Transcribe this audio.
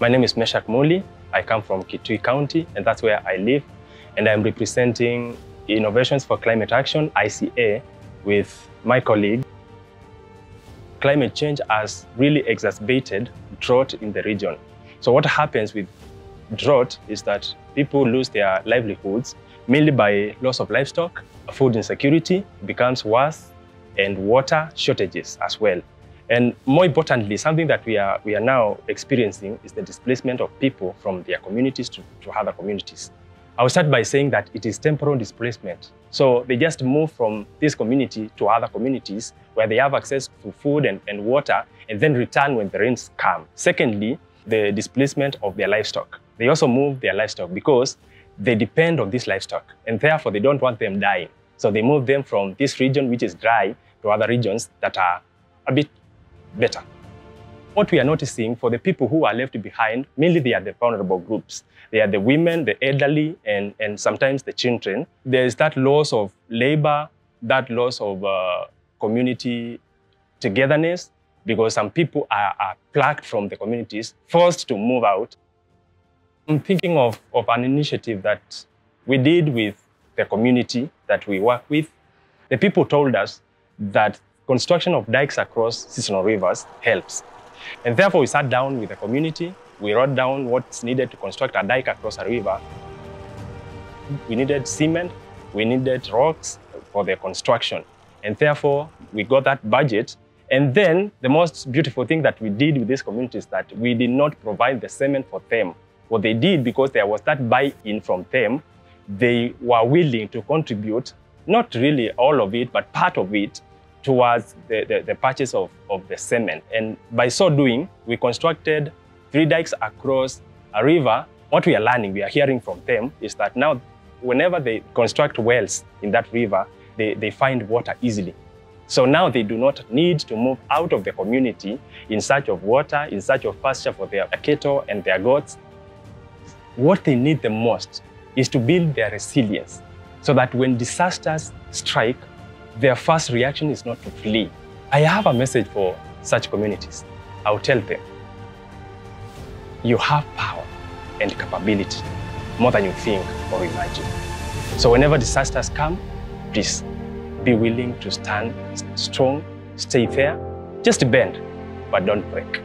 My name is Meshack Muli. I come from Kitui County, and that's where I live. And I'm representing Innovations for Climate Action, ICA, with my colleague. Climate change has really exacerbated drought in the region. So what happens with drought is that people lose their livelihoods, mainly by loss of livestock, food insecurity becomes worse, and water shortages as well. And more importantly, something that we are now experiencing is the displacement of people from their communities to other communities. I will start by saying that it is temporal displacement. So they just move from this community to other communities where they have access to food and water, and then return when the rains come. Secondly, the displacement of their livestock. They also move their livestock because they depend on this livestock, and therefore they don't want them dying. So they move them from this region, which is dry, to other regions that are a bit better. What we are noticing for the people who are left behind, mainly they are the vulnerable groups. They are the women, the elderly, and sometimes the children. There is that loss of labor, that loss of community togetherness, because some people are plucked from the communities, forced to move out. I'm thinking of an initiative that we did with the community that we work with. The people told us that construction of dikes across seasonal rivers helps. And therefore, we sat down with the community. We wrote down what's needed to construct a dike across a river. We needed cement, we needed rocks for the construction. And therefore, we got that budget. And then the most beautiful thing that we did with this community is that we did not provide the cement for them. What they did, because there was that buy-in from them, they were willing to contribute, not really all of it, but part of it, towards the purchase of the cement. And by so doing, we constructed 3 dikes across a river. What we are learning, we are hearing from them, is that now whenever they construct wells in that river, they find water easily. So now they do not need to move out of the community in search of water, in search of pasture for their cattle and their goats. What they need the most is to build their resilience so that when disasters strike, their first reaction is not to flee. I have a message for such communities. I'll tell them, you have power and capability more than you think or imagine. So whenever disasters come, please be willing to stand strong, stay fair, just bend, but don't break.